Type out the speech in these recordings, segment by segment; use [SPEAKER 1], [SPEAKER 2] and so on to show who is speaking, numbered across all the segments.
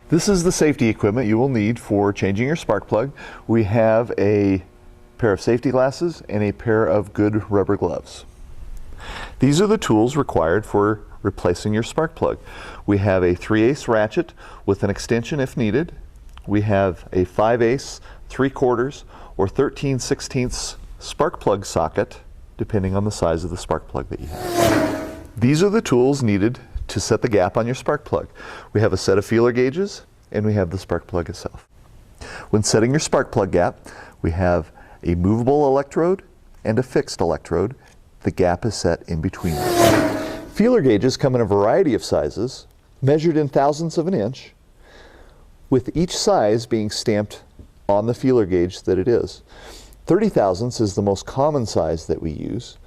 [SPEAKER 1] This is the safety equipment you will need for changing your spark plug. We have a pair of safety glasses and a pair of good rubber gloves. These are the tools required for replacing your spark plug. We have a 3/8 ratchet with an extension if needed. We have a 5/8, 3/4, or 13/16 spark plug socket, depending on the size of the spark plug that you have. These are the tools needed to set the gap on your spark plug. We have a set of feeler gauges and we have the spark plug itself. When setting your spark plug gap, we have a movable electrode and a fixed electrode. The gap is set in between them. Feeler gauges come in a variety of sizes, measured in thousandths of an inch, with each size being stamped on the feeler gauge that it is. 30 thousandths is the most common size that we use,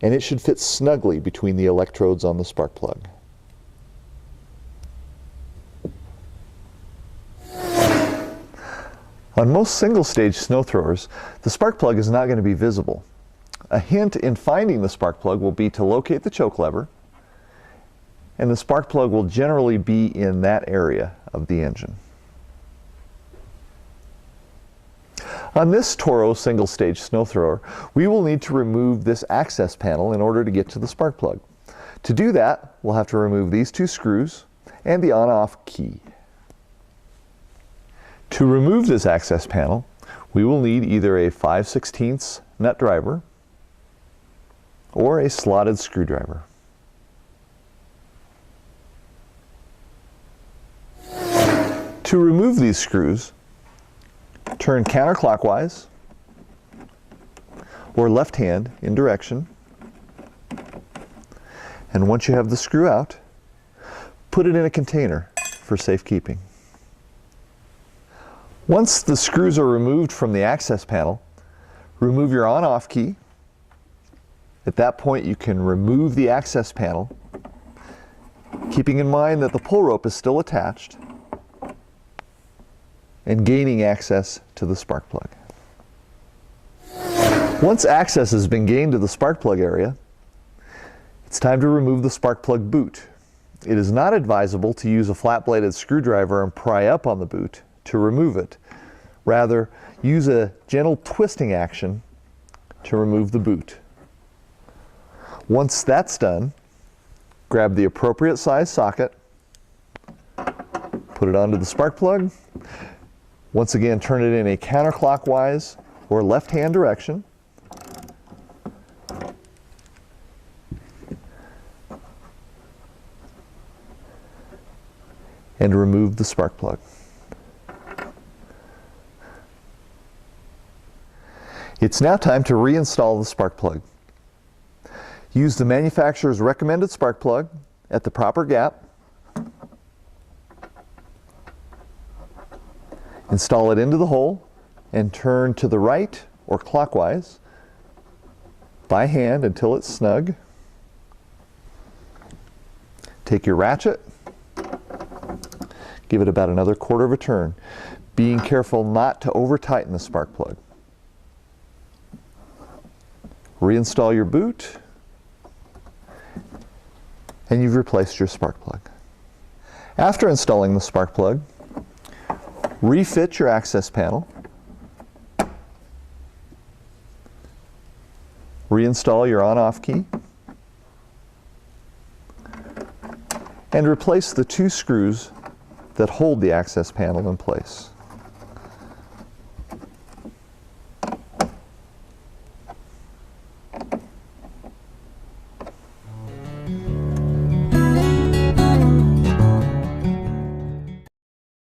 [SPEAKER 1] and it should fit snugly between the electrodes on the spark plug. On most single-stage snow throwers, the spark plug is not going to be visible. A hint in finding the spark plug will be to locate the choke lever, and the spark plug will generally be in that area of the engine. On this Toro single-stage snow thrower, we will need to remove this access panel in order to get to the spark plug. To do that, we'll have to remove these two screws and the on-off key. To remove this access panel, we will need either a 5/16 nut driver or a slotted screwdriver. To remove these screws, turn counterclockwise or left hand in direction, and once you have the screw out, put it in a container for safekeeping. Once the screws are removed from the access panel, remove your on-off key. At that point, you can remove the access panel, keeping in mind that the pull rope is still attached and gaining access to the spark plug. Once access has been gained to the spark plug area, it's time to remove the spark plug boot. It is not advisable to use a flat-bladed screwdriver and pry up on the boot to remove it. Rather, use a gentle twisting action to remove the boot. Once that's done, grab the appropriate size socket, put it onto the spark plug. Once again, turn it in a counterclockwise or left-hand direction. And remove the spark plug. It's now time to reinstall the spark plug. Use the manufacturer's recommended spark plug at the proper gap. Install it into the hole and turn to the right or clockwise by hand until it's snug. Take your ratchet, give it about another quarter of a turn, being careful not to over-tighten the spark plug. Reinstall your boot, and you've replaced your spark plug. After installing the spark plug, refit your access panel, reinstall your on-off key, and replace the two screws that hold the access panel in place.